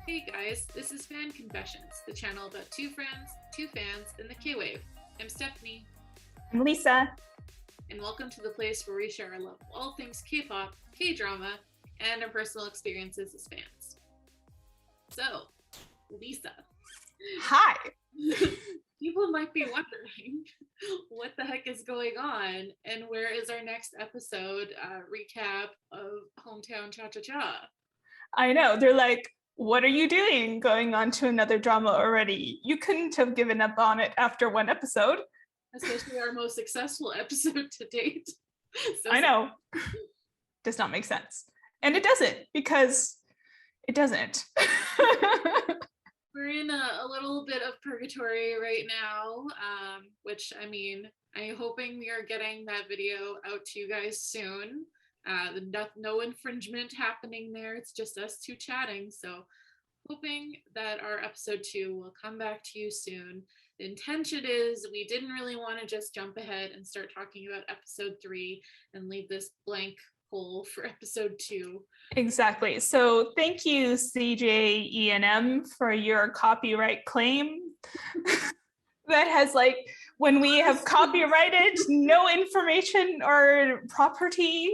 Hey guys, this is Fan Confessions, the channel about two friends, two fans, and the K-Wave. I'm Stephanie. I'm Lisa. And welcome to the place where we share our love of all things K-pop, K-drama, and our personal experiences as fans. So, Lisa. Hi. People might be wondering what the heck is going on and where is our next episode recap of Hometown Cha-Cha-Cha? I know, they're like, what are you doing going on to another drama already? You couldn't have given up on it after one episode. Especially our most successful episode to date. I know. Does not make sense. And it doesn't, because it doesn't. We're in a little bit of purgatory right now, which, I mean, I'm hoping we are getting that video out to you guys soon. No infringement happening there. It's just us two chatting. So hoping that our episode 2 will come back to you soon. The intention is we didn't really want to just jump ahead and start talking about episode 3 and leave this blank hole for episode 2. Exactly. So thank you, CJENM, for your copyright claim. That has, like, when we have copyrighted no information or property,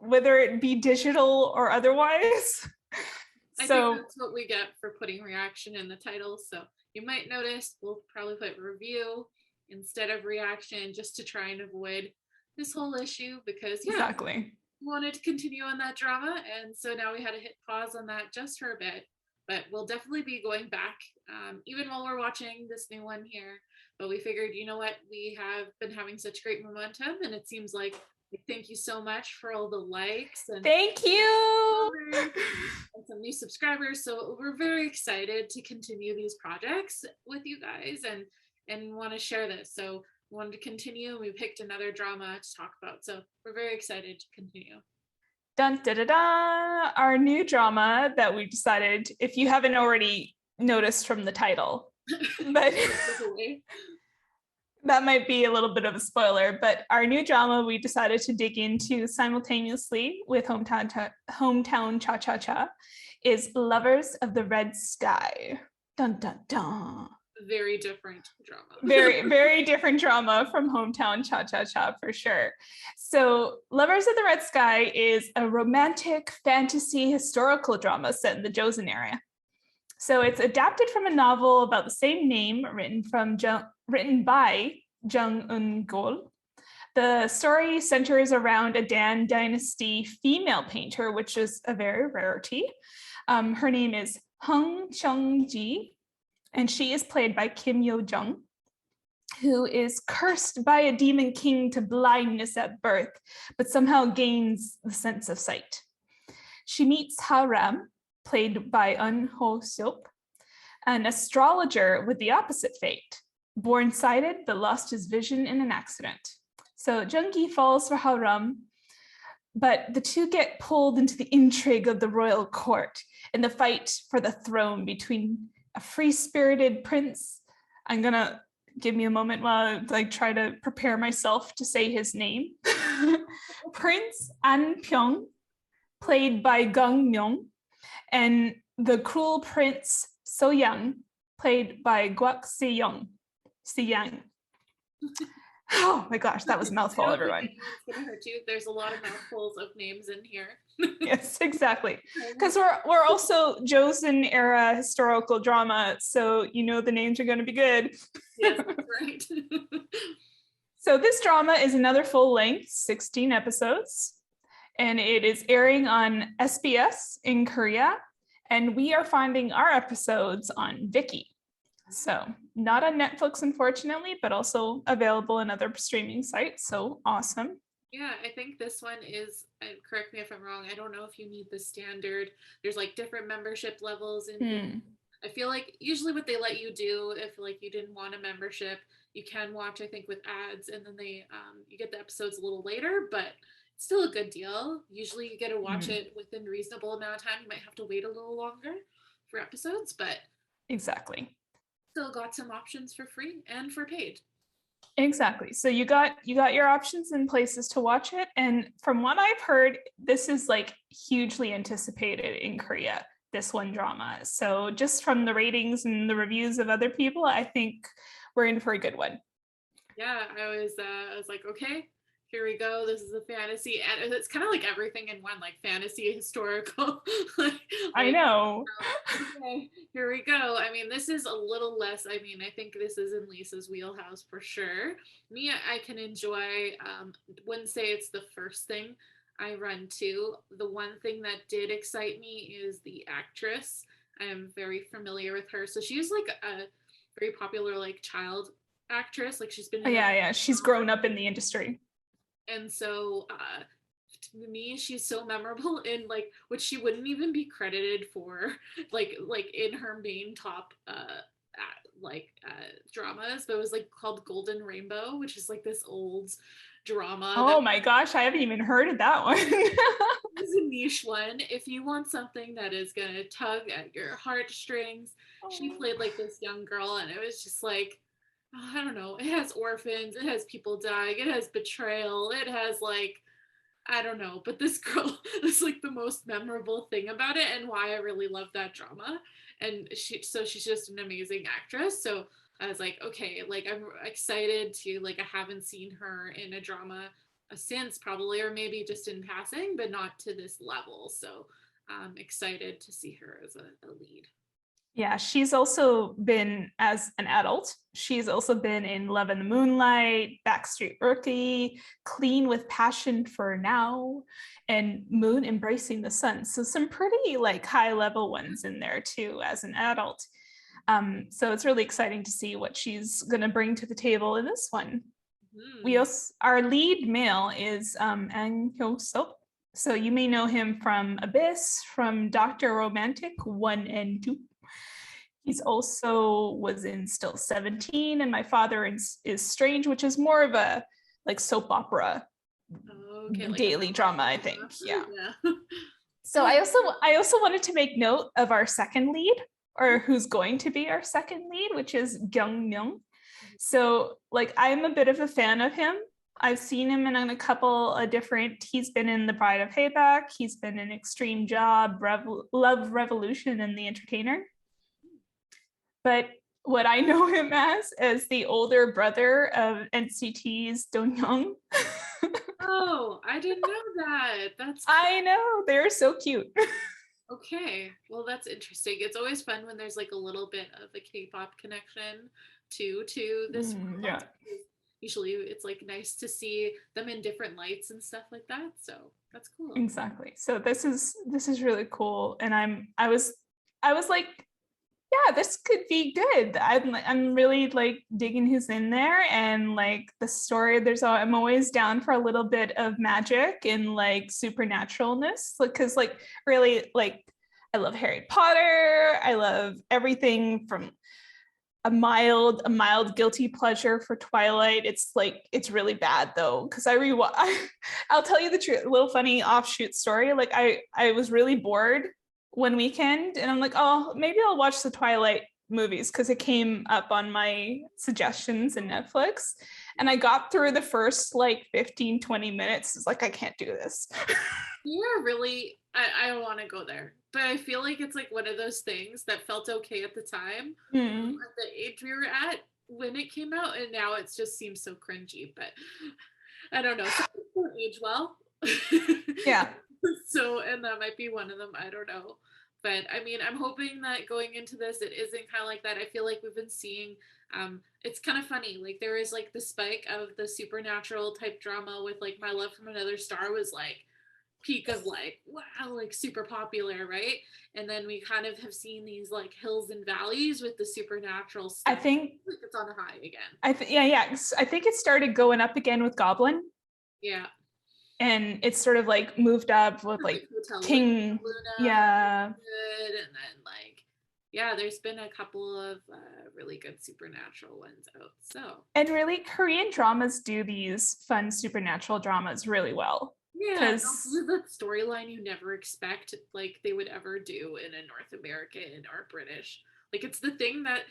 whether it be digital or otherwise. I think that's what we get for putting reaction in the title. So you might notice we'll probably put review instead of reaction just to try and avoid this whole issue because exactly. We wanted to continue on that drama. And so now we had to hit pause on that just for a bit. But we'll definitely be going back even while we're watching this new one here. But we figured, you know what, we have been having such great momentum and it seems like thank you so much for all the likes and thank you and some new subscribers. So we're very excited to continue these projects with you guys and want to share this. So we wanted to continue. We picked another drama to talk about. So we're very excited to continue. Dun da da da! Our new drama that we decided, if you haven't already noticed from the title, but that might be a little bit of a spoiler, but our new drama we decided to dig into simultaneously with Hometown Cha-Cha-Cha is Lovers of the Red Sky. Dun dun dun. Very different drama. Very, very different drama from Hometown Cha-Cha-Cha for sure. So Lovers of the Red Sky is a romantic fantasy historical drama set in the Joseon era. So it's adapted from a novel about the same name written by Jung Eun-gol. The story centers around a Dan Dynasty female painter, which is a very rarity. Her name is Hung Cheong-ji, and she is played by Kim Yoojung, who is cursed by a demon king to blindness at birth, but somehow gains the sense of sight. She meets Ha-ram, played by Hyo-seop, an astrologer with the opposite fate, born sighted but lost his vision in an accident. So Jung-gi falls for Ha-ram, but the two get pulled into the intrigue of the royal court in the fight for the throne between a free-spirited prince. I'm gonna give me a moment while I try to prepare myself to say his name. Prince An-pyeong, played by Gang Myung, and the cruel prince So-young, played by Kwak Se-young. Oh my gosh, that was a mouthful, everyone. It's gonna hurt you. There's a lot of mouthfuls of names in here. Yes, exactly. Because we're also Joseon era historical drama, so you know the names are going to be good. Yes, that's right. So this drama is another full length, 16 episodes, and it is airing on SBS in Korea, and we are finding our episodes on Viki. So not on Netflix, unfortunately, but also available in other streaming sites. So awesome. Yeah, I think this one is, correct me if I'm wrong, I don't know if you need the standard. There's like different membership levels. I feel like usually what they let you do, if like you didn't want a membership, you can watch, I think, with ads, and then you get the episodes a little later, but it's still a good deal. Usually you get to watch it within a reasonable amount of time. You might have to wait a little longer for episodes, but exactly. Still got some options for free and for paid. Exactly. So you got your options and places to watch it. And from what I've heard, this is like hugely anticipated in Korea. this one drama. So just from the ratings and the reviews of other people, I think we're in for a good one. Yeah, I was like, okay, here we go. This is a fantasy, and it's kind of like everything in one, like fantasy, historical. I know. Okay, here we go. I mean, this is a little less. I mean, I think this is in Lisa's wheelhouse for sure. Me, I can enjoy. Wouldn't say it's the first thing I run to. The one thing that did excite me is the actress. I am very familiar with her, so she's like a very popular like child actress. Like she's been in Yeah, she's grown up in the industry. and so to me she's so memorable in like what she wouldn't even be credited for like in her main top dramas, but it was like called Golden Rainbow, which is like this old drama. Oh my gosh, I haven't even heard of that one. It's a niche one. If you want something that is gonna tug at your heartstrings, she played like this young girl, and it was just like, I don't know, it has orphans, it has people dying, it has betrayal, it has like, I don't know, but this girl is like the most memorable thing about it, and why I really love that drama. And she's just an amazing actress. So I was like, okay, like I'm excited to like, I haven't seen her in a drama since probably, or maybe just in passing, but not to this level. So I'm excited to see her as a lead. Yeah, she's also been, as an adult, she's also been in Love in the Moonlight, Backstreet Rookie, Clean with Passion for Now, and Moon Embracing the Sun. So some pretty like high level ones in there too as an adult. So it's really exciting to see what she's going to bring to the table in this one. We also, our lead male is Ang Hyo-seop. So you may know him from Abyss, from Dr. Romantic 1 and 2. He's also was in Still 17 and My Father is Strange, which is more of a like soap opera daily like drama, I think. Yeah. So I also wanted to make note of our second lead, or who's going to be our second lead, which is Kyung-myung. So like I'm a bit of a fan of him. I've seen him in a couple of different, he's been in The Bride of Hayback, he's been in Extreme Job, Love Revolution, and The Entertainer. But what I know him as the older brother of NCT's Donghyun. Oh, I didn't know that. I know, they're so cute. Okay, well that's interesting. It's always fun when there's like a little bit of a K-pop connection to this world. Yeah. Usually it's like nice to see them in different lights and stuff like that. So that's cool. Exactly. So this is really cool. And I was like, yeah, this could be good. I'm really like digging who's in there, and like the story. I'm always down for a little bit of magic and like supernaturalness, because like really like I love Harry Potter. I love everything from a mild guilty pleasure for Twilight. It's like it's really bad though, because I'll tell you the truth. A little funny offshoot story. Like I was really bored one weekend and I'm like, oh, maybe I'll watch the Twilight movies, because it came up on my suggestions in Netflix, and I got through the first like 15-20 minutes. It's like, I can't do this. You're really, I want to go there, but I feel like it's like one of those things that felt okay at the time, at the age we were at when it came out, and now it just seems so cringy. But I don't know, some people don't age well. Yeah. So, and that might be one of them. I don't know. But I mean, I'm hoping that going into this, it isn't kind of like that. I feel like we've been seeing, it's kind of funny. Like there is like the spike of the supernatural type drama with like My Love from Another Star was like peak of like, wow, like super popular, right? And then we kind of have seen these like hills and valleys with the supernatural stuff. I think like it's on a high again. I think it started going up again with Goblin. Yeah. And it's sort of like moved up with like King, Luna, yeah, and then like, yeah, there's been a couple of really good supernatural ones out. So, and really Korean dramas do these fun supernatural dramas really well. Yeah, because the storyline you never expect like they would ever do in a North American or British. Like it's the thing that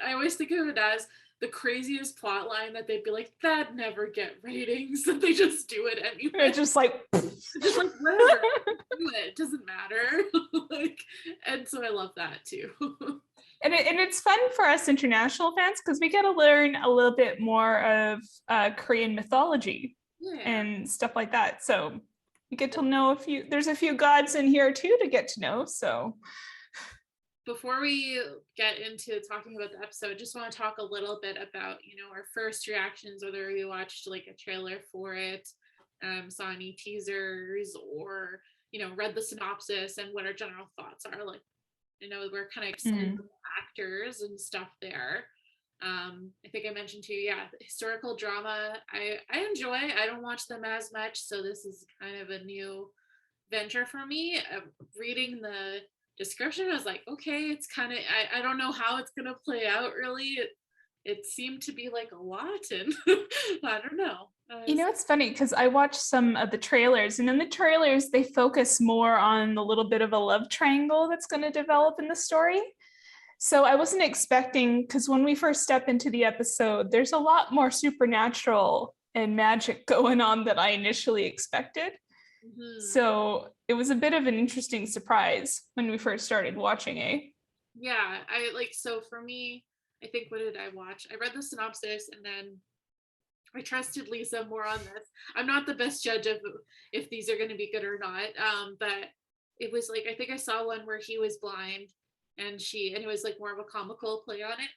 I always think of it as the craziest plot line that they'd be like, that never get ratings, that they just do it anyway. It's just like whatever, do it doesn't matter. Like, And so I love that too. And it's fun for us international fans because we get to learn a little bit more of Korean mythology and stuff like that. So you get to know there's a few gods in here too to get to know. So before we get into talking about the episode, just want to talk a little bit about, our first reactions, whether we watched like a trailer for it, saw any teasers, or, read the synopsis, and what our general thoughts are. Like, we're kind of excited about actors and stuff there. I think I mentioned to you, historical drama, I enjoy. I don't watch them as much, so this is kind of a new venture for me. Reading the description, I was like, okay, it's kind of, I don't know how it's gonna play out really. It seemed to be like a lot, and I don't know. It's funny because I watched some of the trailers, and in the trailers they focus more on the little bit of a love triangle that's going to develop in the story. So I wasn't expecting, because when we first step into the episode, there's a lot more supernatural and magic going on than I initially expected. So it was a bit of an interesting surprise when we first started watching, eh? Yeah, so for me, I think, what did I watch? I read the synopsis, and then I trusted Lisa more on this. I'm not the best judge of if these are going to be good or not, but it was like, I think I saw one where he was blind, and it was like more of a comical play on it.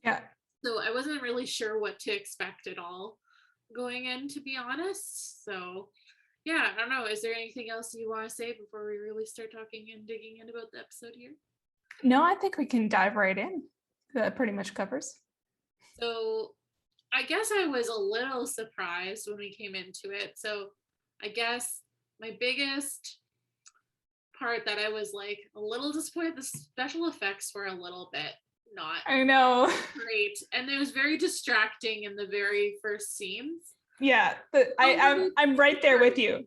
Yeah. So I wasn't really sure what to expect at all going in, to be honest. So yeah, I don't know. Is there anything else you want to say before we really start talking and digging in about the episode here? No, I think we can dive right in. That pretty much covers. So I guess I was a little surprised when we came into it. So I guess my biggest part that I was like a little disappointed, the special effects were a little bit not I know great, and it was very distracting in the very first scenes. Yeah, but I'm right there with you.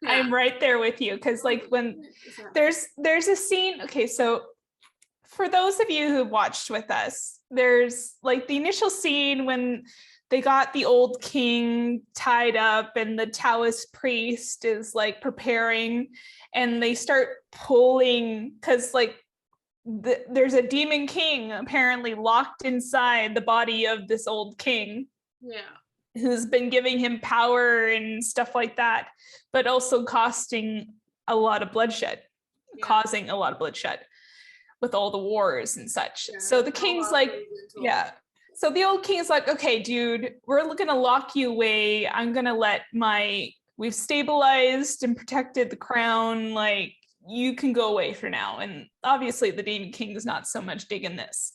Yeah. I'm right there with you, because like when there's a scene. Okay, so for those of you who watched with us, there's like the initial scene when they got the old king tied up and the Taoist priest is like preparing, and they start pulling because like there's a demon king apparently locked inside the body of this old king. Yeah. Who's been giving him power and stuff like that, but also causing a lot of bloodshed with all the wars and such. Yeah, so the king's like, so the old king is like, okay, dude, we're gonna lock you away. I'm gonna we've stabilized and protected the crown. Like, you can go away for now. And obviously the demon king is not so much digging this.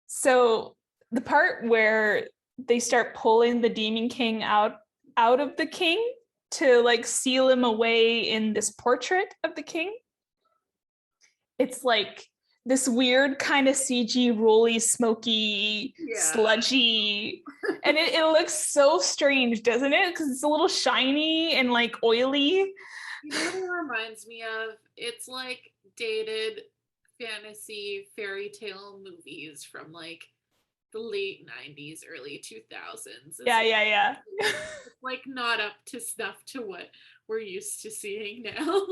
So the part where they start pulling the demon king out of the king to like seal him away in this portrait of the king. It's like this weird kind of CG rolly, smoky, sludgy, and it looks so strange, doesn't it? Because it's a little shiny and like oily. You know what it reminds me of? It's like dated fantasy fairy tale movies from like the late 90s, early 2000s. Yeah. It's like not up to snuff to what we're used to seeing now.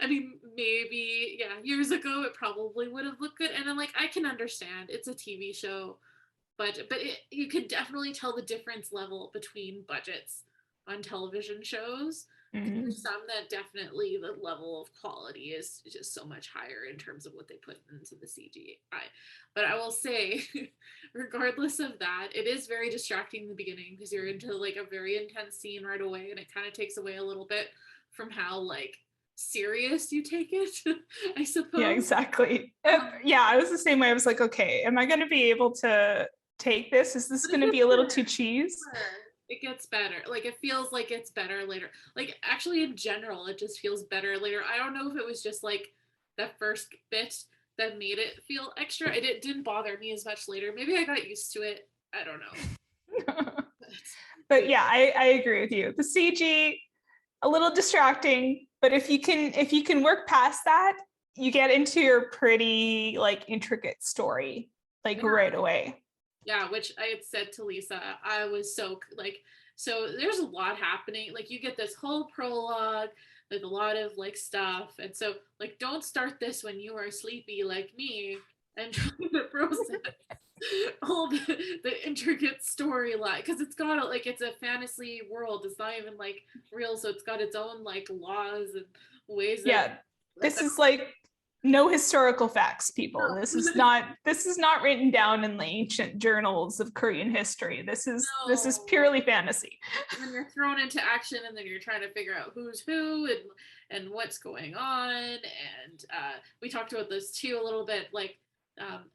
I mean, maybe, years ago it probably would have looked good. And I'm like, I can understand. It's a TV show. But you could definitely tell the difference level between budgets on television shows. There's some that definitely the level of quality is just so much higher in terms of what they put into the CGI. But I will say, regardless of that, it is very distracting in the beginning because you're into like a very intense scene right away, and it kind of takes away a little bit from how like serious you take it, I suppose. Yeah, exactly. I was the same way. I was like, okay, am I going to be able to take this? Is this going to be a little too cheese? It gets better. Like, it feels like it's better later. Like, actually, in general, it just feels better later. I don't know if it was just like the first bit that made it feel extra. It didn't bother me as much later. Maybe I got used to it. I don't know. But yeah, I agree with you. The CG, a little distracting, but if you can work past that, you get into your pretty like intricate story like right away. Yeah, which I had said to Lisa, I was so like, So there's a lot happening. Like you get this whole prologue with a lot of like stuff. And so like don't start this when you are sleepy like me and trying to process all the intricate storyline because it's got like it's a fantasy world. It's not even like real, so it's got its own like laws and ways Yeah, this is like no historical facts, people. No. This is not written down in the ancient journals of Korean history. This is purely fantasy. And then you're thrown into action, and then you're trying to figure out who's who and what's going on. And we talked about this too a little bit. Like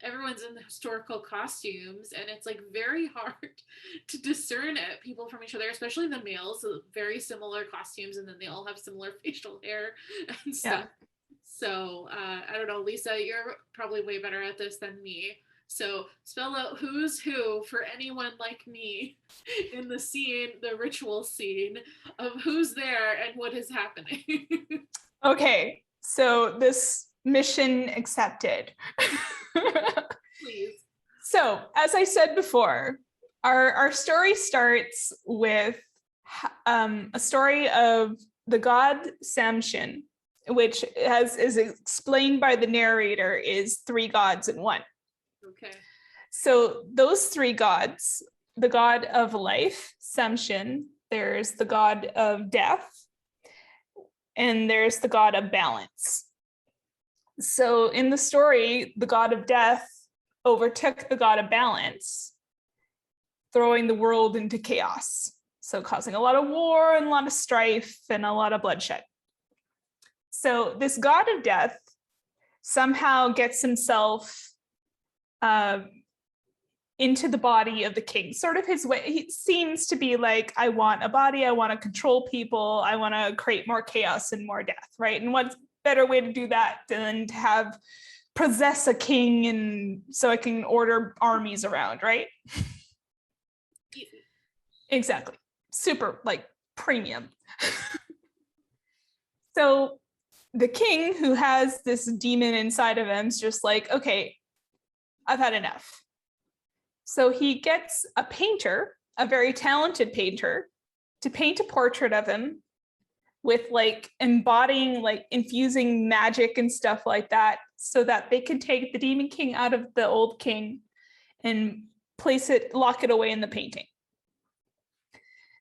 everyone's in the historical costumes, and it's like very hard to discern people from each other, especially the males. So very similar costumes, and then they all have similar facial hair and stuff. Yeah. So I don't know, Lisa, you're probably way better at this than me. So spell out who's who for anyone like me in the scene, the ritual scene of who's there and what is happening. Okay, so this mission accepted. Please. So as I said before, our story starts with a story of the god Samshin, which is explained by the narrator is 3 gods in one. Okay. So those 3 gods, the god of life, Samshin, there's the god of death, and there's the god of balance. So in the story, the god of death overtook the god of balance, throwing the world into chaos. So causing a lot of war and a lot of strife and a lot of bloodshed. So this god of death somehow gets himself into the body of the king, sort of his way. He seems to be like, I want a body, I want to control people, I want to create more chaos and more death, right? And what's better way to do that than to have possess a king and so I can order armies around, right? Exactly. Super like premium. So the king, who has this demon inside of him, is just like, okay, I've had enough. So he gets a painter, a very talented painter, to paint a portrait of him with like embodying, like infusing magic and stuff like that, so that they can take the demon king out of the old king and lock it away in the painting.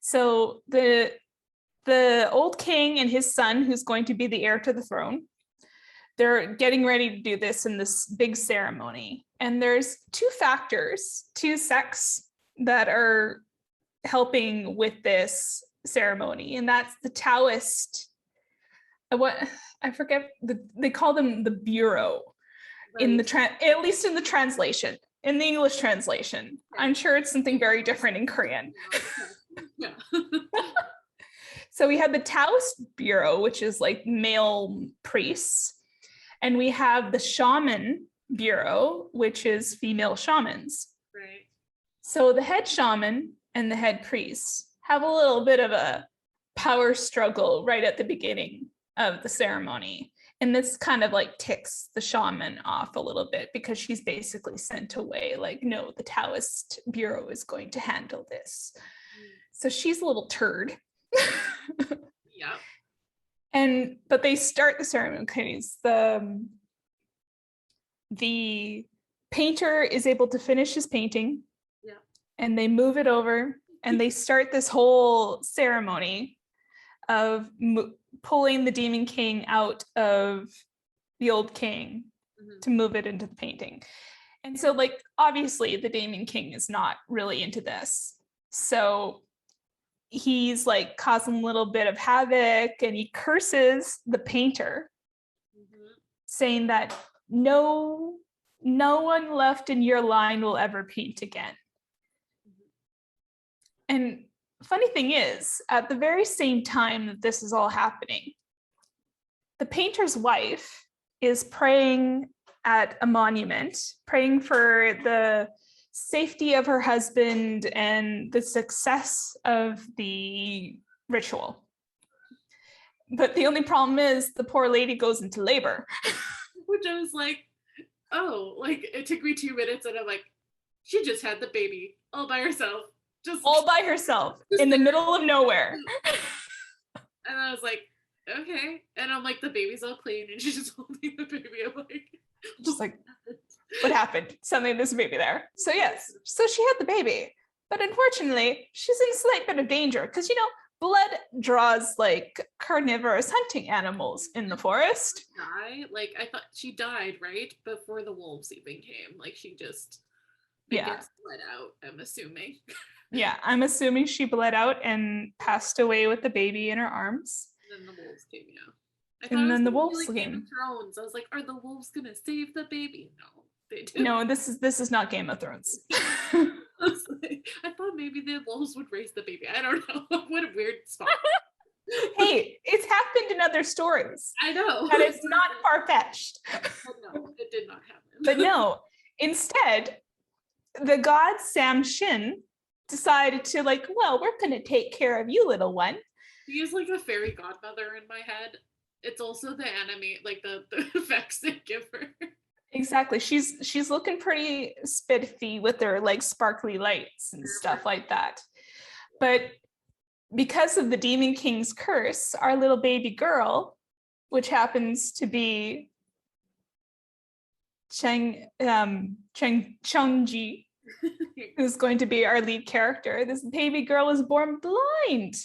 So the old king and his son, who's going to be the heir to the throne, they're getting ready to do this in this big ceremony. And there's 2 sects that are helping with this ceremony. And that's the Taoist, I forget, they call them the Bureau, right, in at least in the translation, in the English translation. Okay. I'm sure it's something very different in Korean. Yeah. So we have the Taoist Bureau, which is like male priests. And we have the Shaman Bureau, which is female shamans. Right. So the head shaman and the head priest have a little bit of a power struggle right at the beginning of the ceremony. And this kind of like ticks the shaman off a little bit because she's basically sent away like, no, the Taoist Bureau is going to handle this. So she's a little turd. Yeah. But they start the ceremonies. The painter is able to finish his painting. Yeah. And they move it over and they start this whole ceremony of pulling the demon king out of the old king to move it into the painting. And so like obviously the demon king is not really into this. So he's like causing a little bit of havoc and he curses the painter, saying that no one left in your line will ever paint again. And funny thing is, at the very same time that this is all happening, the painter's wife is praying at a monument, praying for the safety of her husband and the success of the ritual. But the only problem is the poor lady goes into labor. Which I was like, oh, like it took me 2 minutes and I'm like, she just had the baby all by herself. just all by herself in the middle of nowhere. And I was like, okay. And I'm like, the baby's all clean, and she's just holding the baby. I'm like, just like, what happened? Something, there's a baby there. So yes, so she had the baby, but unfortunately, she's in a slight bit of danger because, you know, blood draws like carnivorous hunting animals in the forest. Like, I thought she died right before the wolves even came. Like, she just gets bled out, I'm assuming. Yeah, I'm assuming she bled out and passed away with the baby in her arms. And then the wolves came, And then the wolves like came. Game of Thrones. I was like, are the wolves gonna save the baby? No, they didn't. No, this is not Game of Thrones. I thought maybe the wolves would raise the baby. I don't know. What a weird spot. Hey, it's happened in other stories. I know. That is not far-fetched. No, it did not happen. But no, instead, the god Samshin decided to like, well, we're going to take care of you, little one. She is like a fairy godmother in my head. It's also the anime, like the effects they give her. Exactly. She's looking pretty spiffy with her like sparkly lights and stuff like that. But because of the Demon King's curse, our little baby girl, which happens to be Changji, who's going to be our lead character, this baby girl is born blind.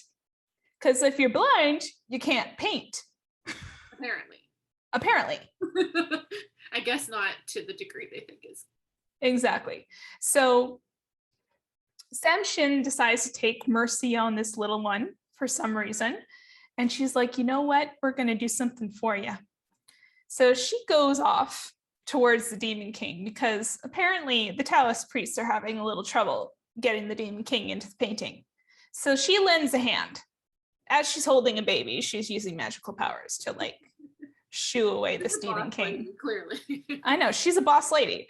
Because if you're blind, you can't paint. Apparently. I guess not to the degree they think is. Exactly. So Samshin decides to take mercy on this little one for some reason. And she's like, you know what? We're going to do something for you. So she goes off towards the Demon King because apparently the Taoist priests are having a little trouble getting the Demon King into the painting. So she lends a hand. As she's holding a baby, she's using magical powers to like shoo away this Demon King. Lady, clearly. I know, she's a boss lady.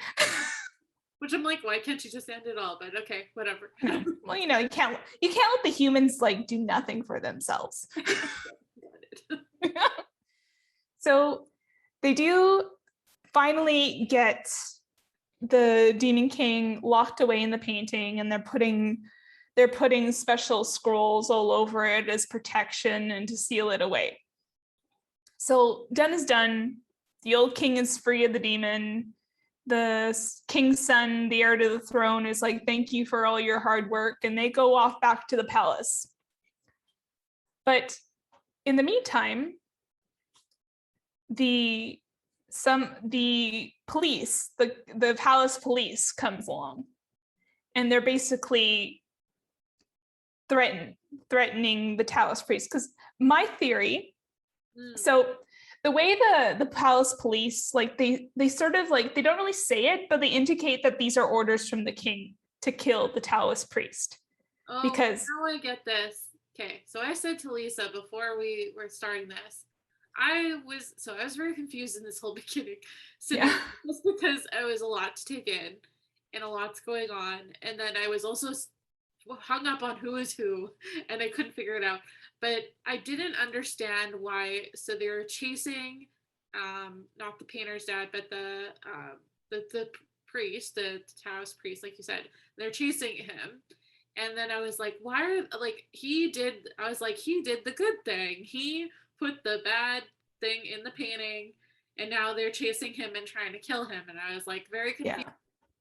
Which I'm like, why can't you just end it all? But okay, whatever. No. Well, you know, you can't let the humans like do nothing for themselves. So they do finally get the Demon King locked away in the painting, and they're putting special scrolls all over it as protection and to seal it away. So done is done. The old king is free of the demon. The king's son, the heir to the throne, is like, thank you for all your hard work. And they go off back to the palace. But in the meantime, the police, the palace police comes along. And they're basically threatening the Taoist priest. Because my theory, so the way the palace police, like they sort of like, they don't really say it, but they indicate that these are orders from the king to kill the Taoist priest. Oh, because now I get this. Okay, so I said to Lisa before we were starting this, I was very confused in this whole beginning. So just because I was a lot to take in and a lot's going on, and then I was also hung up on who is who, and I couldn't figure it out. But I didn't understand why. So they were chasing, not the painter's dad, but the priest, the Taoist priest, like you said. They're chasing him, and then I was like, why are he did the good thing. He put the bad thing in the painting, and now they're chasing him and trying to kill him. And I was like, very confused. Yeah.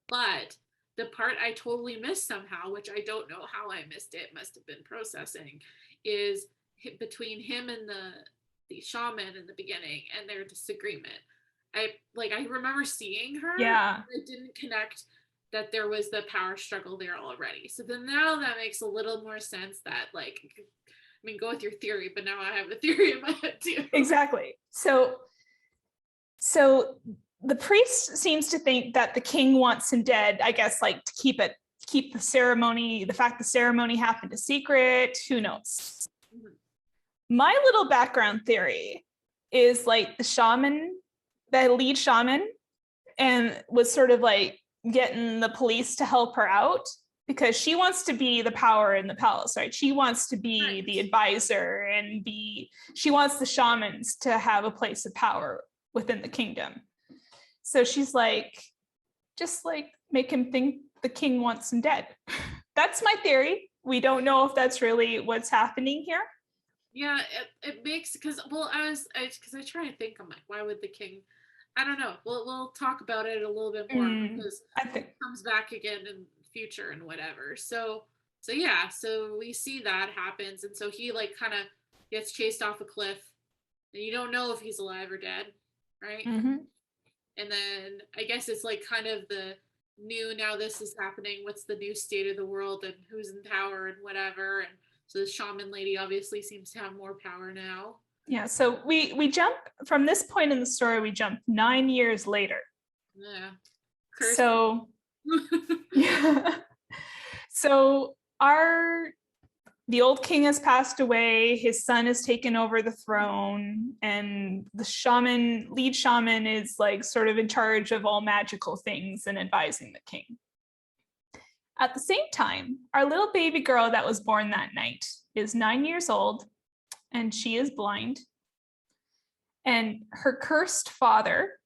But the part I totally missed somehow, which I don't know how I missed it, must have been processing, is between him and the shaman in the beginning and their disagreement. I remember seeing her. Yeah. I didn't connect that there was the power struggle there already. So then now that makes a little more sense that go with your theory, but now I have a theory in my head too. Exactly. So the priest seems to think that the king wants him dead, I guess, like to keep the ceremony, the fact the ceremony happened a secret, who knows? Mm-hmm. My little background theory is like the lead shaman, and was sort of like getting the police to help her out because she wants to be the power in the palace, right? She wants to be the advisor and she wants the shamans to have a place of power within the kingdom. So she's like, just like make him think the king wants him dead. that's my theory. We don't know if that's really what's happening here. Yeah, it makes, because I try to think, I'm like, why would the king? I don't know. We'll talk about it a little bit more because I think it comes back again in the future and whatever. So yeah, so we see that happens, and so he like kind of gets chased off a cliff, and you don't know if he's alive or dead, right? mm-hmm. And then I guess it's like kind of the new, now this is happening, what's the new state of the world and who's in power and whatever. And so the shaman lady obviously seems to have more power now. Yeah, so we jump from this point in the story, we jump 9 years later. Yeah. So yeah. So the old king has passed away, his son has taken over the throne, and the lead shaman is like sort of in charge of all magical things and advising the king. At the same time, our little baby girl that was born that night is 9 years old, and she is blind. And her cursed father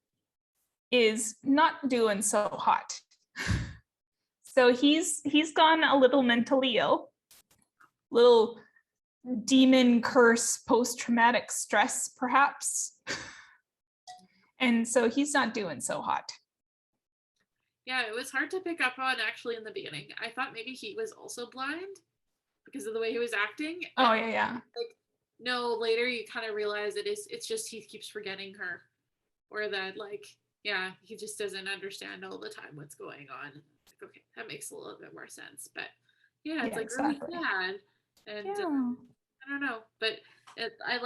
is not doing so hot. So he's gone a little mentally ill, little demon curse, post-traumatic stress, perhaps. And so he's not doing so hot. Yeah, it was hard to pick up on actually in the beginning. I thought maybe he was also blind because of the way he was acting. Oh, yeah. Like, no, later you kind of realize it's just he keeps forgetting her. Or that, like, yeah, he just doesn't understand all the time what's going on. Like, okay, that makes a little bit more sense. But yeah, it's like exactly. Really sad. And I don't know, but I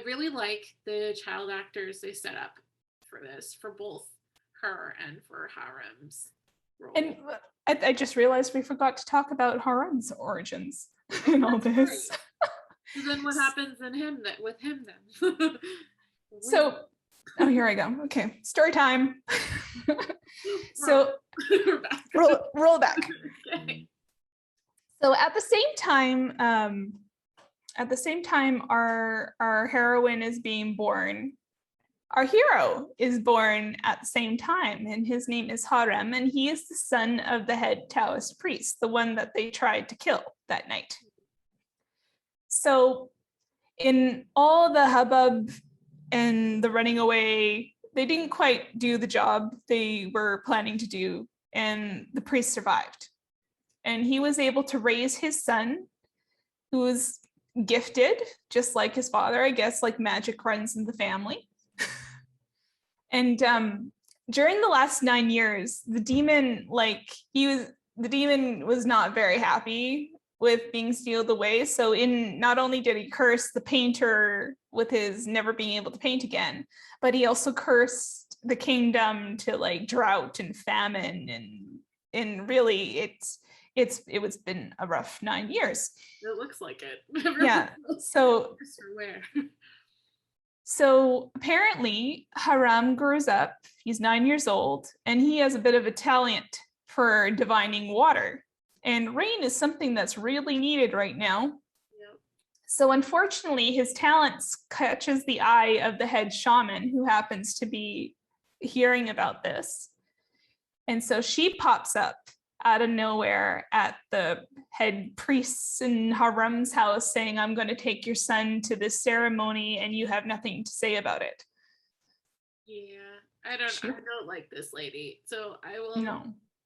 really like the child actors they set up for this, for both her and for Harem's role. And I just realized we forgot to talk about Harem's origins in all this. Right. So then what happens with him then? So, oh, here I go. Okay, story time. So roll back. Okay. So at the same time, our heroine is being born. Our hero is born at the same time, and his name is Harem, and he is the son of the head Taoist priest, the one that they tried to kill that night. So in all the hubbub and the running away, they didn't quite do the job they were planning to do, and the priest survived. And he was able to raise his son, who was gifted, just like his father. I guess like magic runs in the family. And during the last 9 years, the demon was not very happy with being sealed away. So not only did he curse the painter with his never being able to paint again, but he also cursed the kingdom to like drought and famine, and really it was been a rough 9 years. It looks like it. Yeah. So where? So apparently Haram grows up, he's 9 years old, and he has a bit of a talent for divining water. And rain is something that's really needed right now. Yep. So unfortunately, his talents catches the eye of the head shaman, who happens to be hearing about this. And so she pops up out of nowhere at the head priest's in Harem's house saying, I'm going to take your son to this ceremony and you have nothing to say about it. Yeah, I don't like this lady. So I will. No.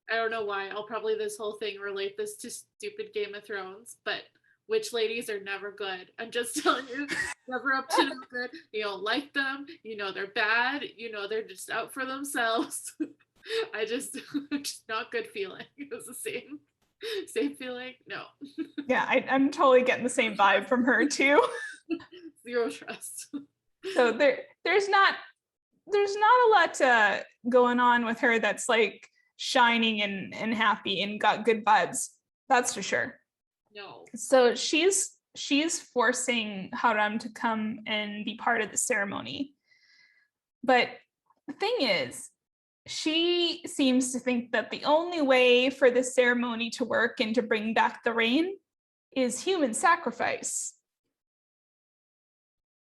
I don't know why. I'll probably this whole thing relate this to stupid Game of Thrones, but witch ladies are never good. I'm just telling you, never up to no good. You don't like them. You know they're bad. You know they're just out for themselves. just not good feeling. It was the same feeling. No. Yeah, I'm totally getting the same vibe from her too. Zero trust. So there's not a lot going on with her that's like shining and happy and got good vibes. That's for sure. No. So she's forcing Haram to come and be part of the ceremony. But the thing is, she seems to think that the only way for this ceremony to work and to bring back the rain is human sacrifice.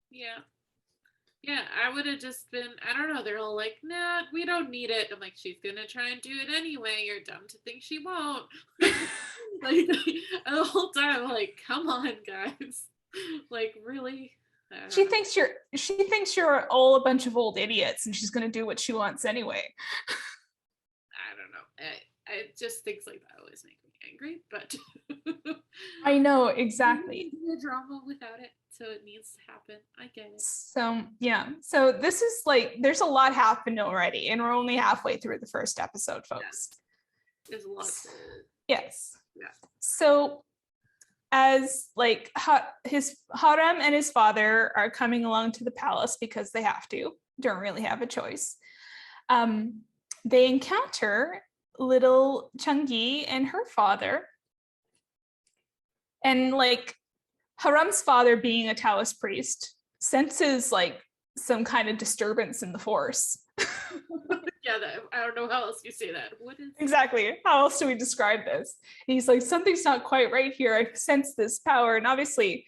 Yeah. Yeah, I would have just been, I don't know, they're all like, nah, we don't need it. I'm like, she's gonna try and do it anyway. You're dumb to think she won't. Like the whole time, I'm like, come on, guys. Like, really? I don't know. She thinks you're all a bunch of old idiots and she's gonna do what she wants anyway. I don't know. I just things like that always make me angry, but I know, exactly. the drama without it, so it needs to happen. I get it. So yeah. So this is like there's a lot happened already, and we're only halfway through the first episode, folks. There's a lot to Yes. yeah. So as like his Harem and his father are coming along to the palace because they have to, don't really have a choice. They encounter little Chungi and her father. And like Harem's father, being a Taoist priest, senses like some kind of disturbance in the force. Yeah, I don't know how else you say that. What is exactly? How else do we describe this? And he's like, something's not quite right here. I sense this power, and obviously,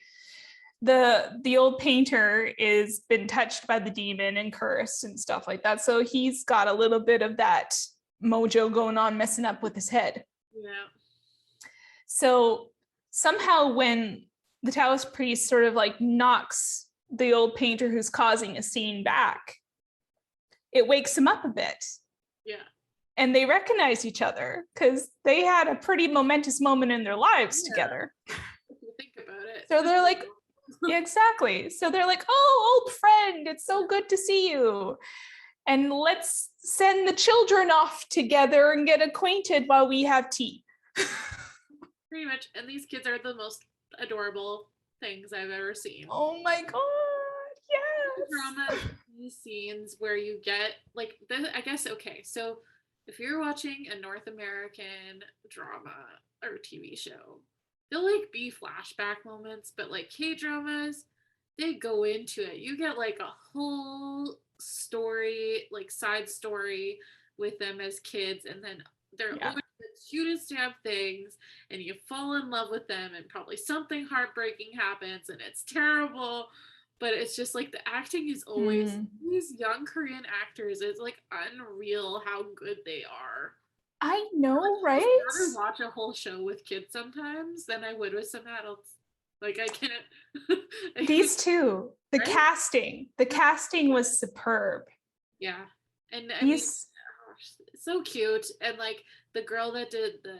the old painter is been touched by the demon and cursed and stuff like that. So he's got a little bit of that mojo going on, messing up with his head. Yeah. So somehow, when the Taoist priest sort of like knocks the old painter who's causing a scene back, it wakes him up a bit. Yeah. And they recognize each other because they had a pretty momentous moment in their lives together. If you think about it. So they're like, yeah, exactly. So they're like, oh, old friend, it's so good to see you. And let's send the children off together and get acquainted while we have tea. Pretty much. And these kids are the most adorable things I've ever seen. Oh my God. Yes. Drama, these scenes where you get like I guess okay, so if you're watching a North American drama or TV show, they'll like be flashback moments, but like K-dramas, they go into it. You get like a whole story, like side story with them as kids, and then they're always the cutest damn things, and you fall in love with them, and probably something heartbreaking happens, and it's terrible. But it's just like the acting is always these young Korean actors. It's like unreal how good they are. I know, right? I'd rather watch a whole show with kids sometimes than I would with some adults. Like I can't. These two, the casting was superb. Yeah, and I mean, so cute, and like the girl that did the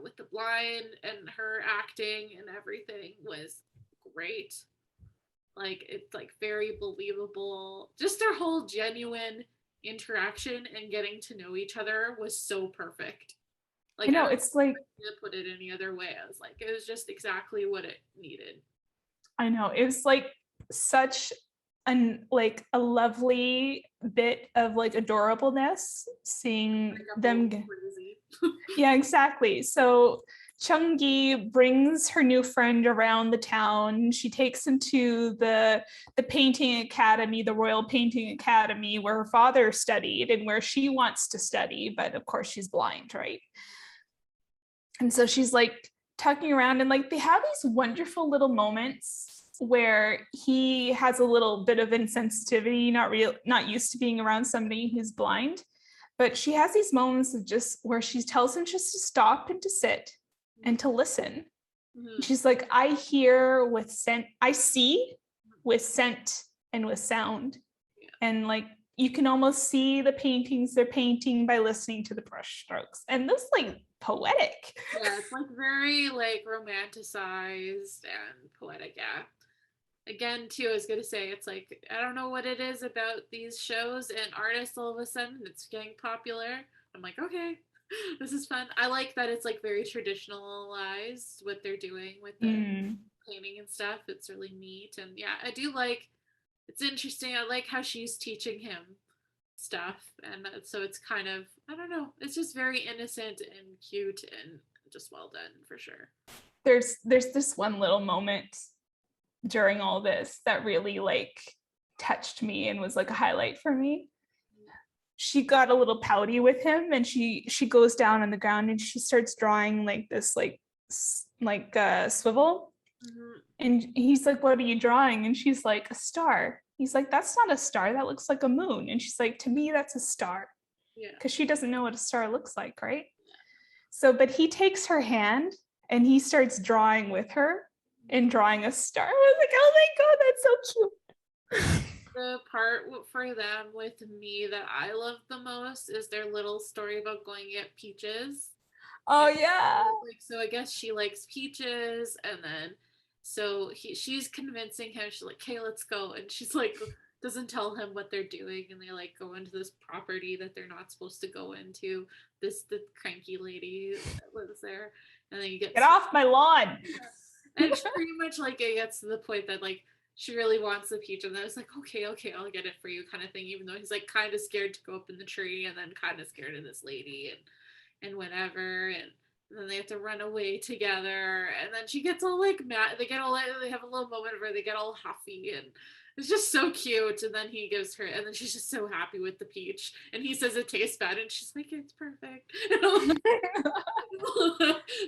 with the blind and her acting and everything was great. Like it's like very believable. Just their whole genuine interaction and getting to know each other was so perfect. Like I know, it's like to put it any other way. I was like, it was just exactly what it needed. I know, it was like such like a lovely bit of like adorableness seeing them. Yeah, exactly. So Chungi brings her new friend around the town. She takes him to the painting academy, the Royal Painting Academy, where her father studied and where she wants to study, but of course she's blind, right? And so she's like tucking around, and like they have these wonderful little moments where he has a little bit of insensitivity, not used to being around somebody who's blind. But she has these moments of just where she tells him just to stop and to sit and to listen. Mm-hmm. She's like, I hear with scent, I see with scent and with sound. Yeah. And like, you can almost see the paintings they're painting by listening to the brush strokes. And this like poetic. Yeah, it's like very like romanticized and poetic. Yeah. Again, too, I was going to say, it's like, I don't know what it is about these shows and artists all of a sudden, it's getting popular. I'm like, okay, this is fun. I like that it's like very traditionalized what they're doing with the painting and stuff. It's really neat. And yeah, I do like, it's interesting. I like how she's teaching him stuff. And so it's kind of, I don't know, it's just very innocent and cute and just well done for sure. There's this one little moment during all this that really like touched me and was like a highlight for me. She got a little pouty with him, and she goes down on the ground and she starts drawing like this like swivel, Mhm. And he's like, what are you drawing? And she's like, a star. He's like, that's not a star. That looks like a moon. And she's like, to me, that's a star. Yeah. Because she doesn't know what a star looks like, right? So, but he takes her hand and he starts drawing with her and drawing a star. I was like, oh my God, that's so cute. The part for them with me that I love the most is their little story about going to get peaches. Oh And, yeah. like, so I guess she likes peaches, and then so she's convincing him. She's like, "Hey, let's go," and she's like, doesn't tell him what they're doing, and they like go into this property that they're not supposed to go into. The cranky lady that lives there, and then you get Get off my lawn. and she pretty much like it gets to the point that like she really wants the peach, and then it's like, okay, I'll get it for you, kind of thing. Even though he's like kind of scared to go up in the tree, and then kind of scared of this lady, and whatever, and then they have to run away together, and then she gets all like mad. They have a little moment where they get all huffy, and it's just so cute. And then he gives her, and then she's just so happy with the peach, and he says it tastes bad, and she's like, it's perfect.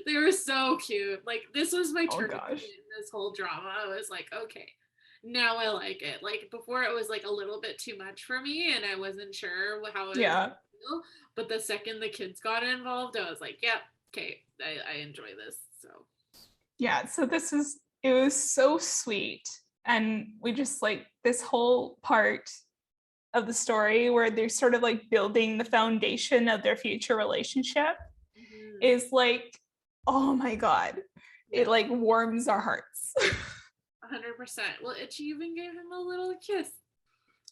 They were so cute. Like this was my turning point in this whole drama. I was like, okay, now I like it. Like before, it was like a little bit too much for me, and I wasn't sure how it was. Yeah. But the second the kids got involved, I was like, yep, okay, I enjoy this. So Yeah. So it was so sweet. And we just like this whole part of the story where they're sort of like building the foundation of their future relationship is like, oh my God, it like warms our hearts. 100%. Well, she even gave him a little kiss.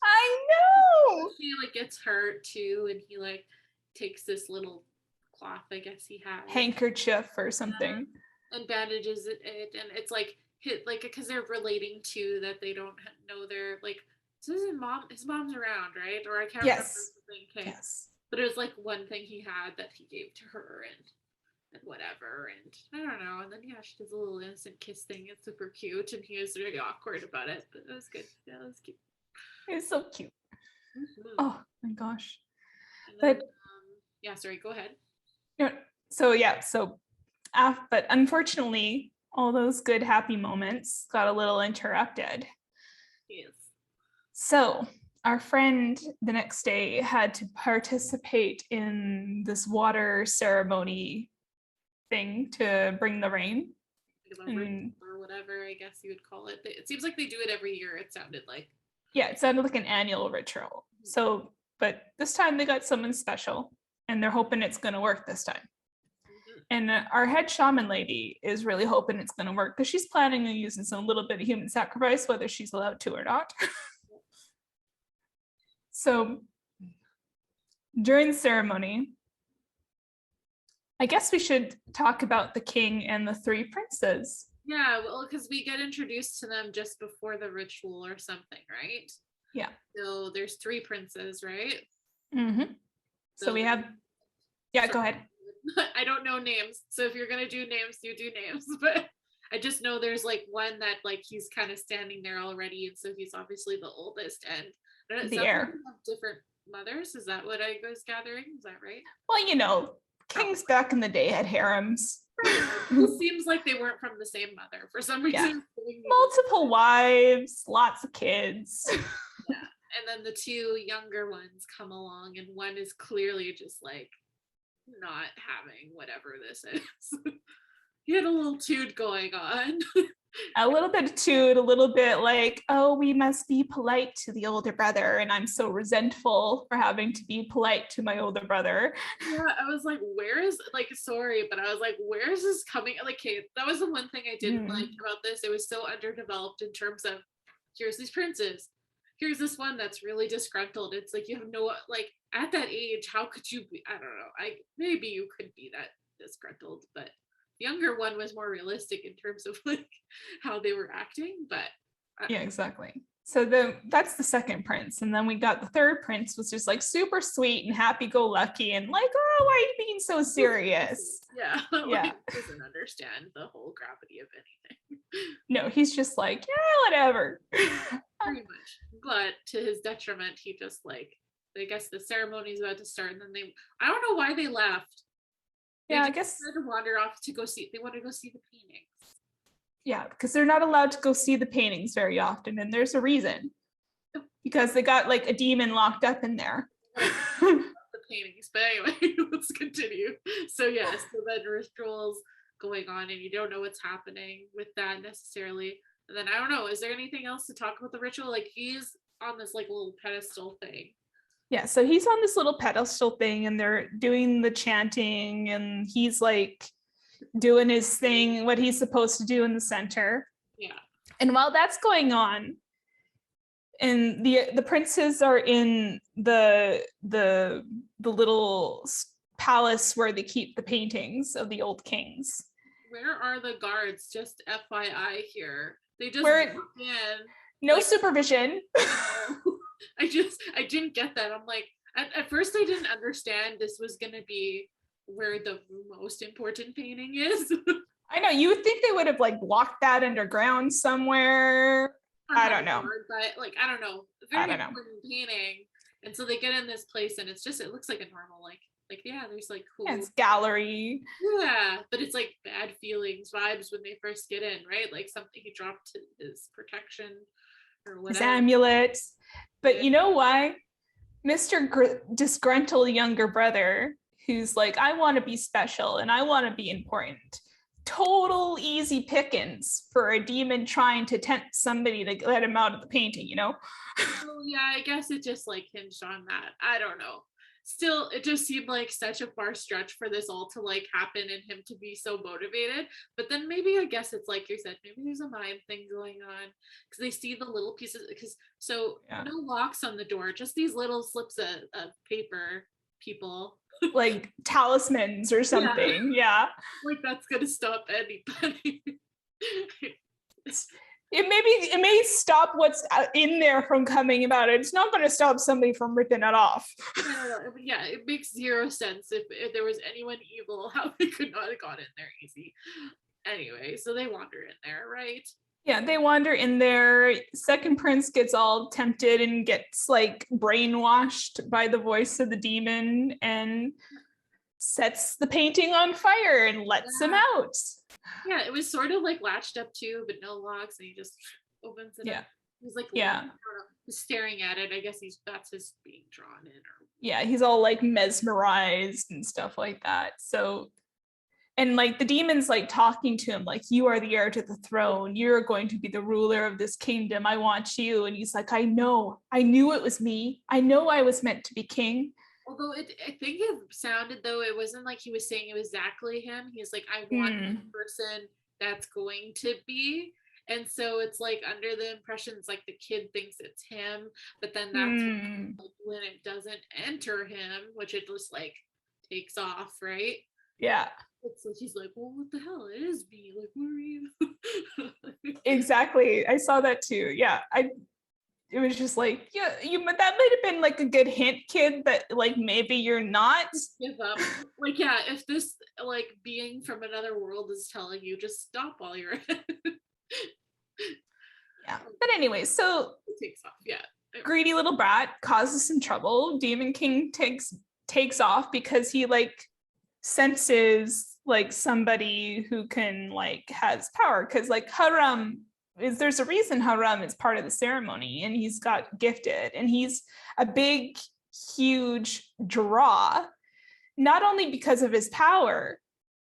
I know. He like gets hurt too, and he like takes this little cloth, I guess he has, handkerchief or something, and bandages it, and it's like hit like because they're relating to that they don't know their like. So his mom's around, right? Or I can't remember something. Okay. Yes. But it was like one thing he had that he gave to her, and whatever, and I don't know, and then yeah, she does a little innocent kiss thing. It's super cute, and he was really awkward about it, but it was good. Yeah, it was cute. It's so cute. Mm-hmm. Oh my gosh. Then, but yeah, sorry, go ahead. So but unfortunately, all those good happy moments got a little interrupted. Yes. So our friend the next day had to participate in this water ceremony thing to bring the rain. Or whatever, I guess you would call it. It seems like they do it every year, it sounded like. Yeah, it sounded like an annual ritual. So, but this time they got someone special, and they're hoping it's going to work this time. And our head shaman lady is really hoping it's going to work because she's planning on using some little bit of human sacrifice, whether she's allowed to or not. So during the ceremony, I guess we should talk about the king and the three princes. Yeah, well, because we get introduced to them just before the ritual or something, right? Yeah. So there's three princes, right? Mm-hmm. So we have, go ahead. I don't know names, so if you're gonna do names, you do names. But I just know there's like one that like he's kind of standing there already, and so he's obviously the oldest. And the heir. Have different mothers. Is that what I was gathering? Is that right? Well, kings back in the day had harems. It seems like they weren't from the same mother for some reason. Yeah. Multiple wives, lots of kids. Yeah. And then the two younger ones come along, and one is clearly just like not having whatever this is. He had a little toot going on. A little bit of toot, a little bit like, oh, we must be polite to the older brother, and I'm so resentful for having to be polite to my older brother. Yeah, I was like, sorry, but I was like, where is this coming? Like, okay, that was the one thing I didn't like about this. It was so underdeveloped in terms of, here's these princes. Here's this one that's really disgruntled. It's like, you have no, like, at that age, how could you be? I don't know. Maybe you could be that disgruntled, but the younger one was more realistic in terms of like how they were acting. But yeah, exactly. So that's the second prince, and then we got the third prince, was just like super sweet and happy-go-lucky, and like, oh, why are you being so serious? Yeah, like, doesn't understand the whole gravity of anything. No, he's just like, yeah, whatever. Pretty much, but to his detriment, he just like, I guess the ceremony's about to start, and then I don't know why they left. I guess they had to wander off to go see. They want to go see the paintings. Yeah, because they're not allowed to go see the paintings very often, and there's a reason. Because they got like a demon locked up in there. The paintings, but anyway, let's continue. So yes, so then rituals going on, and you don't know what's happening with that necessarily. And then I don't know, is there anything else to talk about the ritual? Like he's on this like little pedestal thing. Yeah, so he's on this little pedestal thing, and they're doing the chanting, and he's like doing his thing, what he's supposed to do in the center. Yeah. And while that's going on, and the princes are in the little palace where they keep the paintings of the old kings. Where are the guards? Just FYI here. They just Where, walk in. no like, supervision. I didn't get that. I'm like, at first I didn't understand this was gonna be where the most important painting is. I know, you would think they would have like locked that underground somewhere. I don't know. But like, I don't know. Very important painting. And so they get in this place and it's just, it looks like a normal, like yeah, there's like cool. Yeah, it's gallery. Yeah, but it's like bad feelings vibes when they first get in, right? Like something he dropped his protection or whatever. His amulet. But you know why? Mr. Disgruntled younger brother, who's like, I want to be special and I want to be important. Total easy pickings for a demon trying to tempt somebody to let him out of the painting, you know? Well, yeah, I guess it just like hinged on that. I don't know. Still, it just seemed like such a far stretch for this all to like happen and him to be so motivated. But then maybe I guess it's like you said, maybe there's a mind thing going on because they see the little pieces. Because no locks on the door, just these little slips of paper. People like talismans or something. Yeah. Like that's gonna stop anybody. It may stop what's in there from coming about. It's not going to stop somebody from ripping it off. No. Yeah, it makes zero sense if there was anyone evil, how they could not have got in there easy. Anyway, so they wander in there, right? Yeah, they wander in there. Second prince gets all tempted and gets like brainwashed by the voice of the demon and sets the painting on fire and lets him out. Yeah, it was sort of like latched up too, but no locks, and he just opens it up. He's like, I don't know, he's staring at it. I guess that's his being drawn in. Yeah, he's all like mesmerized and stuff like that. So, and like the demon's like talking to him, like, you are the heir to the throne. You're going to be the ruler of this kingdom. I want you. And he's like, I know. I knew it was me. I know I was meant to be king. Although I think it sounded though it wasn't like he was saying it was exactly him. He's like, I want the person that's going to be. And so it's like under the impression it's like the kid thinks it's him, but then that's when it doesn't enter him, which it just like takes off, right? Yeah. So he's like, well, what the hell? It is me. Like, where are you? Exactly. I saw that too. Yeah. It was just like, yeah, that might have been like a good hint, kid, that like maybe you're not. Give up. Like, yeah, if this like being from another world is telling you, just stop while you're in. Yeah. But anyway, so it takes off. Yeah. Greedy little brat causes some trouble. Demon King takes off because he like senses like somebody who can like has power, because like there's a reason Haram is part of the ceremony, and he's got gifted, and he's a big, huge draw, not only because of his power,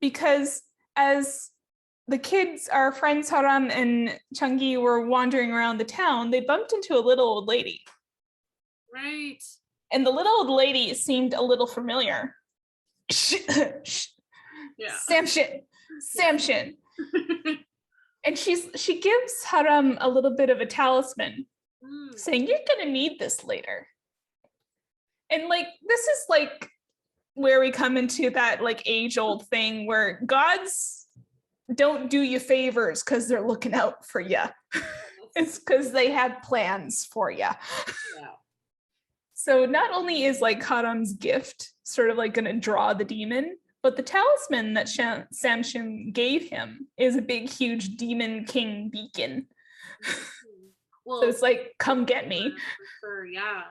because as the kids, our friends Haram and Changi, were wandering around the town, they bumped into a little old lady. Right. And the little old lady seemed a little familiar. Yeah. Samshin. And she gives Haram a little bit of a talisman, saying, you're gonna need this later. And like, this is like where we come into that like age-old thing where gods don't do you favors because they're looking out for you. It's because they have plans for you. Yeah. So not only is like Haram's gift sort of like gonna draw the demon, but the talisman that Samshin gave him is a big, huge demon king beacon. Well, so it's like, come get me. For sure, yeah.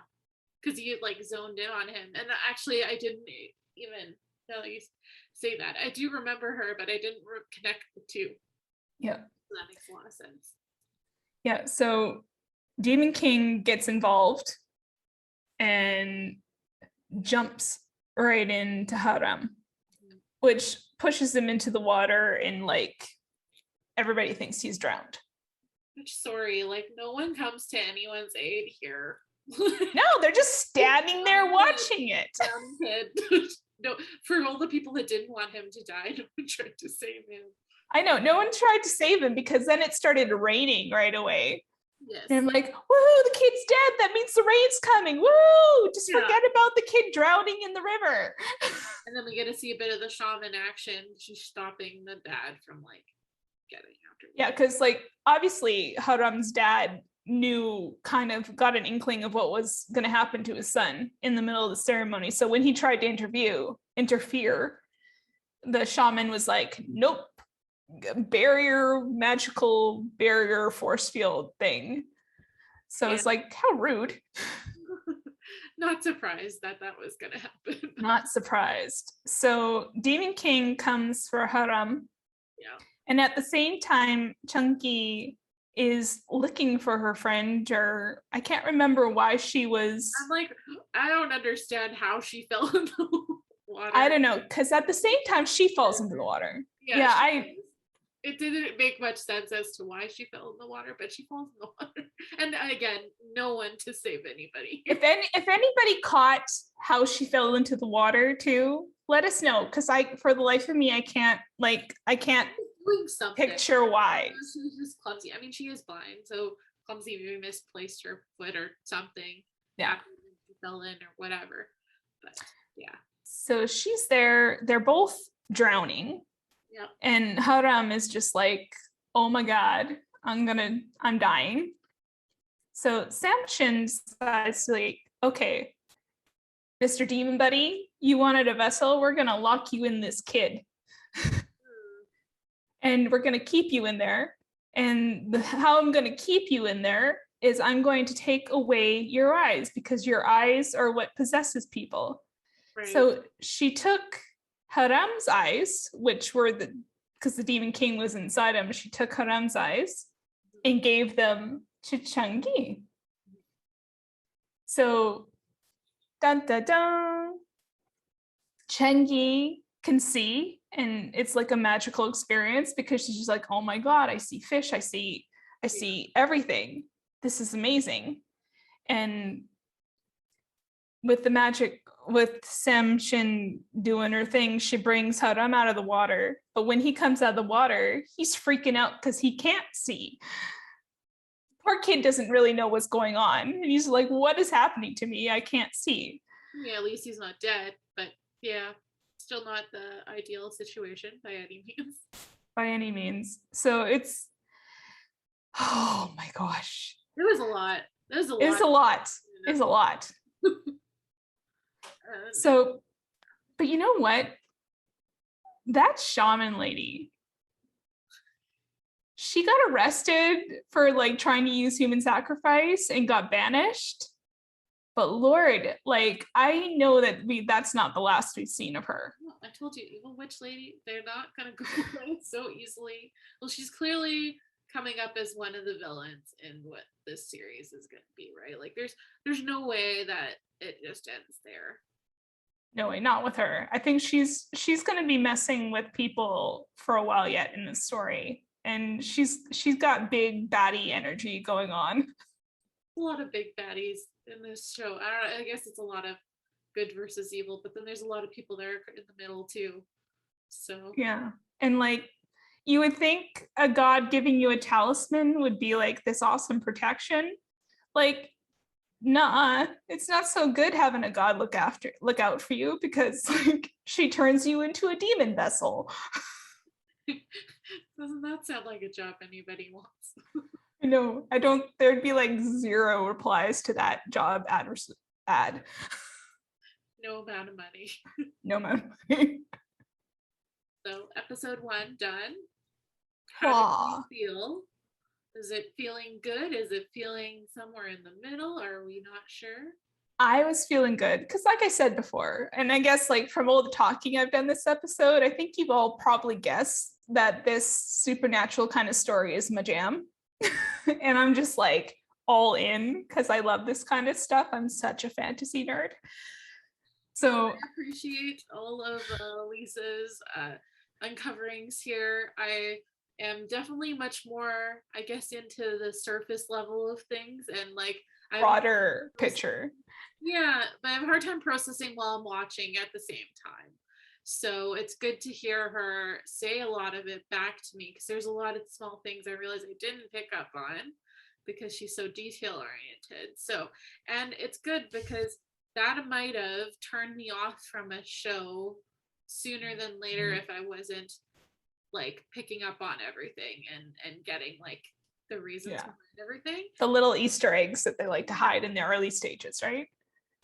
Because you like zoned in on him. And actually, I didn't even know you say that. I do remember her, but I didn't connect the two. Yeah. That makes a lot of sense. Yeah, so Demon King gets involved and jumps right into Haram, which pushes him into the water, and like everybody thinks he's drowned. Which, sorry, like no one comes to anyone's aid here. No, they're just standing there watching it. No, for all the people that didn't want him to die, no one tried to save him. I know, no one tried to save him because then it started raining right away. Yes. And I'm like, woohoo, the kid's dead. That means the rain's coming. Woo! Just forget about the kid drowning in the river. And then we get to see a bit of the shaman action. She's stopping the dad from like getting after him. Yeah, because like obviously Haram's dad kind of got an inkling of what was going to happen to his son in the middle of the ceremony. So when he tried to interfere, the shaman was like, nope, magical barrier force field thing. So it's like, how rude. Not surprised that was going to happen. Not surprised. So Demon King comes for Haram. Yeah. And at the same time, Chunky is looking for her friend, or I can't remember why she was. I'm like, I don't understand how she fell in the water. I don't know, because at the same time, she falls into the water. It didn't make much sense as to why she fell in the water, but she falls in the water. And again, no one to save anybody. If anybody caught how she fell into the water too, let us know, because for the life of me, I can't doing something. Picture why. She was just clumsy. I mean, she is blind, so clumsy, maybe misplaced her foot or something. Yeah. She fell in or whatever. But yeah. So she's there. They're both drowning. Yep. And Haram is just like, oh my God, I'm dying. So Samchin decides, like, okay, Mr. Demon Buddy, you wanted a vessel, we're gonna lock you in this kid. And we're gonna keep you in there. And how I'm gonna keep you in there is I'm going to take away your eyes, because your eyes are what possesses people. Right. So she took Haram's eyes, which were because the Demon King was inside him, she took Haram's eyes and gave them to Changgi. So, dun dun dun, Changgi can see, and it's like a magical experience because she's just like, oh my God, I see fish, I see everything. This is amazing. And with the magic, with Samchin doing her thing, she brings Haram out of the water. But when he comes out of the water, he's freaking out because he can't see. Poor kid doesn't really know what's going on. And he's like, what is happening to me? I can't see. Yeah, at least he's not dead. But yeah, still not the ideal situation by any means. By any means. So it's, oh my gosh. It was a lot. It's a lot. So, but you know what? That shaman lady, she got arrested for like trying to use human sacrifice and got banished. But Lord, like, I know that that's not the last we've seen of her. I told you, evil witch lady, they're not gonna go away so easily. Well, she's clearly coming up as one of the villains in what this series is gonna be, right? Like, there's no way that it just ends there. No way, not with her. I think she's going to be messing with people for a while yet in this story, and she's got big baddie energy going on. A lot of big baddies in this show. I don't know, I guess it's a lot of good versus evil, but then there's a lot of people there in the middle too. So yeah, and like you would think a god giving you a talisman would be like this awesome protection, like. Nah, it's not so good having a god look out for you, because like she turns you into a demon vessel. Doesn't that sound like a job anybody wants? No, I don't. There'd be like 0 replies to that job ad. No amount of money. No amount of money. So episode 1 done. How did you feel? Is it feeling good? Is it feeling somewhere in the middle? Are we not sure? I was feeling good because, like I said before, and I guess like from all the talking I've done this episode, I think you've all probably guessed that this supernatural kind of story is my jam. And I'm just like all in because I love this kind of stuff. I'm such a fantasy nerd. So I appreciate all of Lisa's uncoverings here. I am definitely much more, I guess, into the surface level of things and like broader picture. Yeah, but I have a hard time processing while I'm watching at the same time. So it's good to hear her say a lot of it back to me because there's a lot of small things I realized I didn't pick up on because she's so detail oriented. So, and it's good because that might have turned me off from a show sooner than later if I wasn't like picking up on everything and getting like the reasons behind everything. The little Easter eggs that they like to hide in the early stages, right?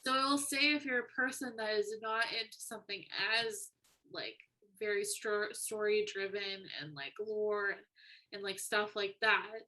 So I will say if you're a person that is not into something as like very story driven and like lore and like stuff like that,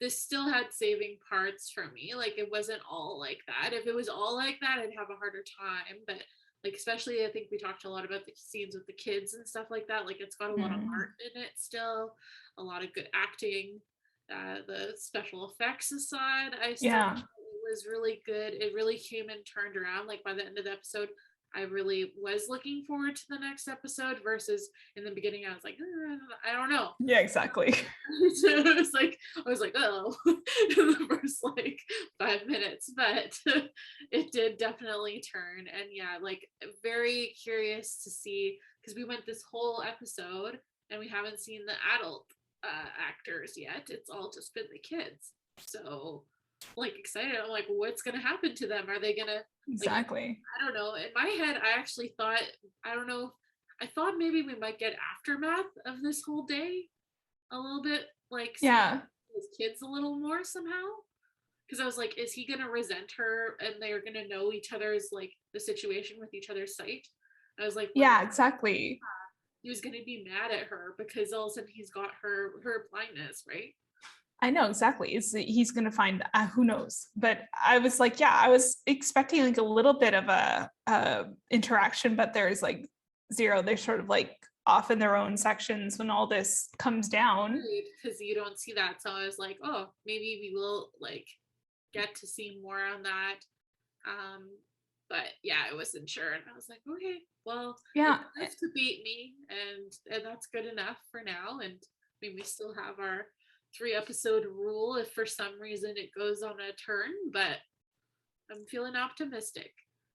this still had saving parts for me. Like it wasn't all like that. If it was all like that, I'd have a harder time. But like especially I think we talked a lot about the scenes with the kids and stuff like that. Like it's got a lot of heart in it still, a lot of good acting. The special effects aside, I still thought it was really good. It really came and turned around. Like by the end of the episode, I really was looking forward to the next episode versus in the beginning, I was like, I don't know. Yeah, exactly. So it was like, I was like, oh, in the first like 5 minutes, but it did definitely turn. And yeah, like very curious to see because we went this whole episode and we haven't seen the adult actors yet. It's all just been the kids. So like excited. I'm like, what's gonna happen to them? Are they gonna exactly? I don't know. In my head, I actually thought, I don't know, I thought maybe we might get aftermath of this whole day a little bit, like his kids a little more somehow. Because I was like, is he gonna resent her and they're gonna know each other's like the situation with each other's sight? I was like, exactly. He was gonna be mad at her because all of a sudden he's got her blindness, right? I know exactly. He's gonna find who knows, but I was like, I was expecting like a little bit of a interaction, but there's like zero. They're sort of like off in their own sections when all this comes down. Because you don't see that, so I was like, oh, maybe we will like get to see more on that. But yeah, I wasn't sure, and I was like, okay, well, it's to beat me, and that's good enough for now. And I mean, we still have our 3-episode rule if for some reason it goes on a turn, but I'm feeling optimistic.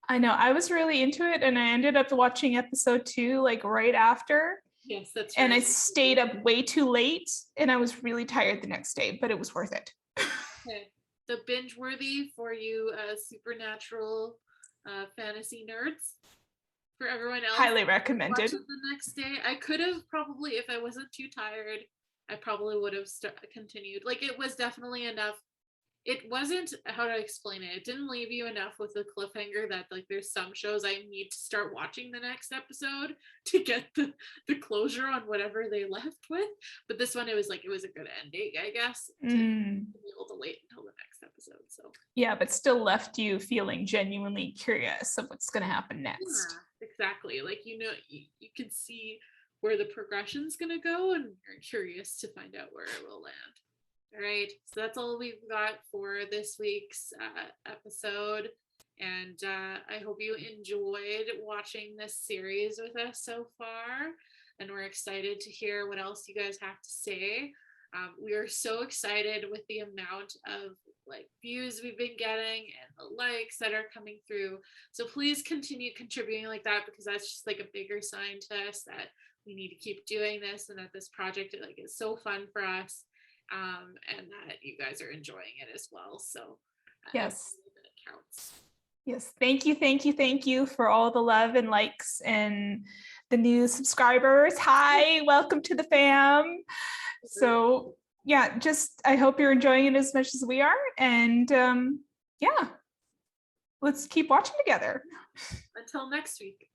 I know. I was really into it, and I ended up watching episode 2 like right after. Yes, that's right. And I stayed up way too late, and I was really tired the next day, but it was worth it. Okay, the binge worthy for you supernatural fantasy nerds. For everyone else, highly recommended. The next day, I could have probably, if I wasn't too tired, I probably would have continued. Like it was definitely enough. It wasn't, how to explain it, it didn't leave you enough with a cliffhanger that like there's some shows I need to start watching the next episode to get the closure on whatever they left with. But this one, it was a good ending, I guess, to be able to wait until the next episode. So yeah, but still left you feeling genuinely curious of what's going to happen next. Yeah, exactly. Like, you can see where the progression's going to go and you're curious to find out where it will land. All right, so that's all we've got for this week's episode, and I hope you enjoyed watching this series with us so far, and we're excited to hear what else you guys have to say. We are so excited with the amount of like views we've been getting and the likes that are coming through, so please continue contributing like that, because that's just like a bigger sign to us that we need to keep doing this and that this project like is so fun for us. And that you guys are enjoying it as well. So yes, it counts. Yes, thank you for all the love and likes and the new subscribers. Hi, welcome to the fam. So yeah, just I hope you're enjoying it as much as we are, and yeah, let's keep watching together. Until next week.